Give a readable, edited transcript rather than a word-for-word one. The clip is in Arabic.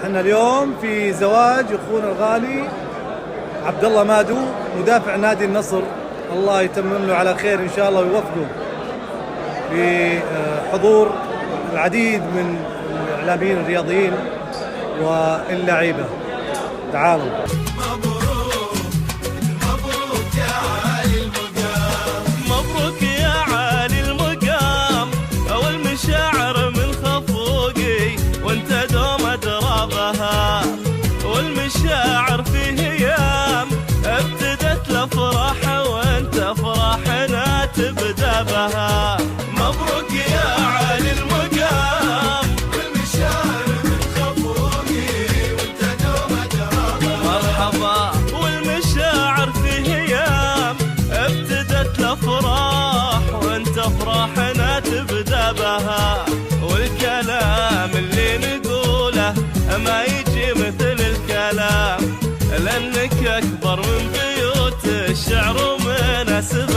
احنا اليوم في زواج اخونا الغالي عبد الله مادو مدافع نادي النصر، الله يتمم له على خير ان شاء الله ويوفقه بحضور العديد من الاعلاميين الرياضيين واللعيبه. تعالوا. والمشاعر في هيام ابتدت الافراح وانت فرحنا تبدا بها. مبروك يا عالي المقام والمشاعر من خفوقي وانت دوم ادراها. مرحبا. والمشاعر في هيام ابتدت الافراح وانت فرحنا تبدا بها. والكلام اللي نقوله ما يجي مثل الكلام، لأنك أكبر من بيوت الشعر ومناسب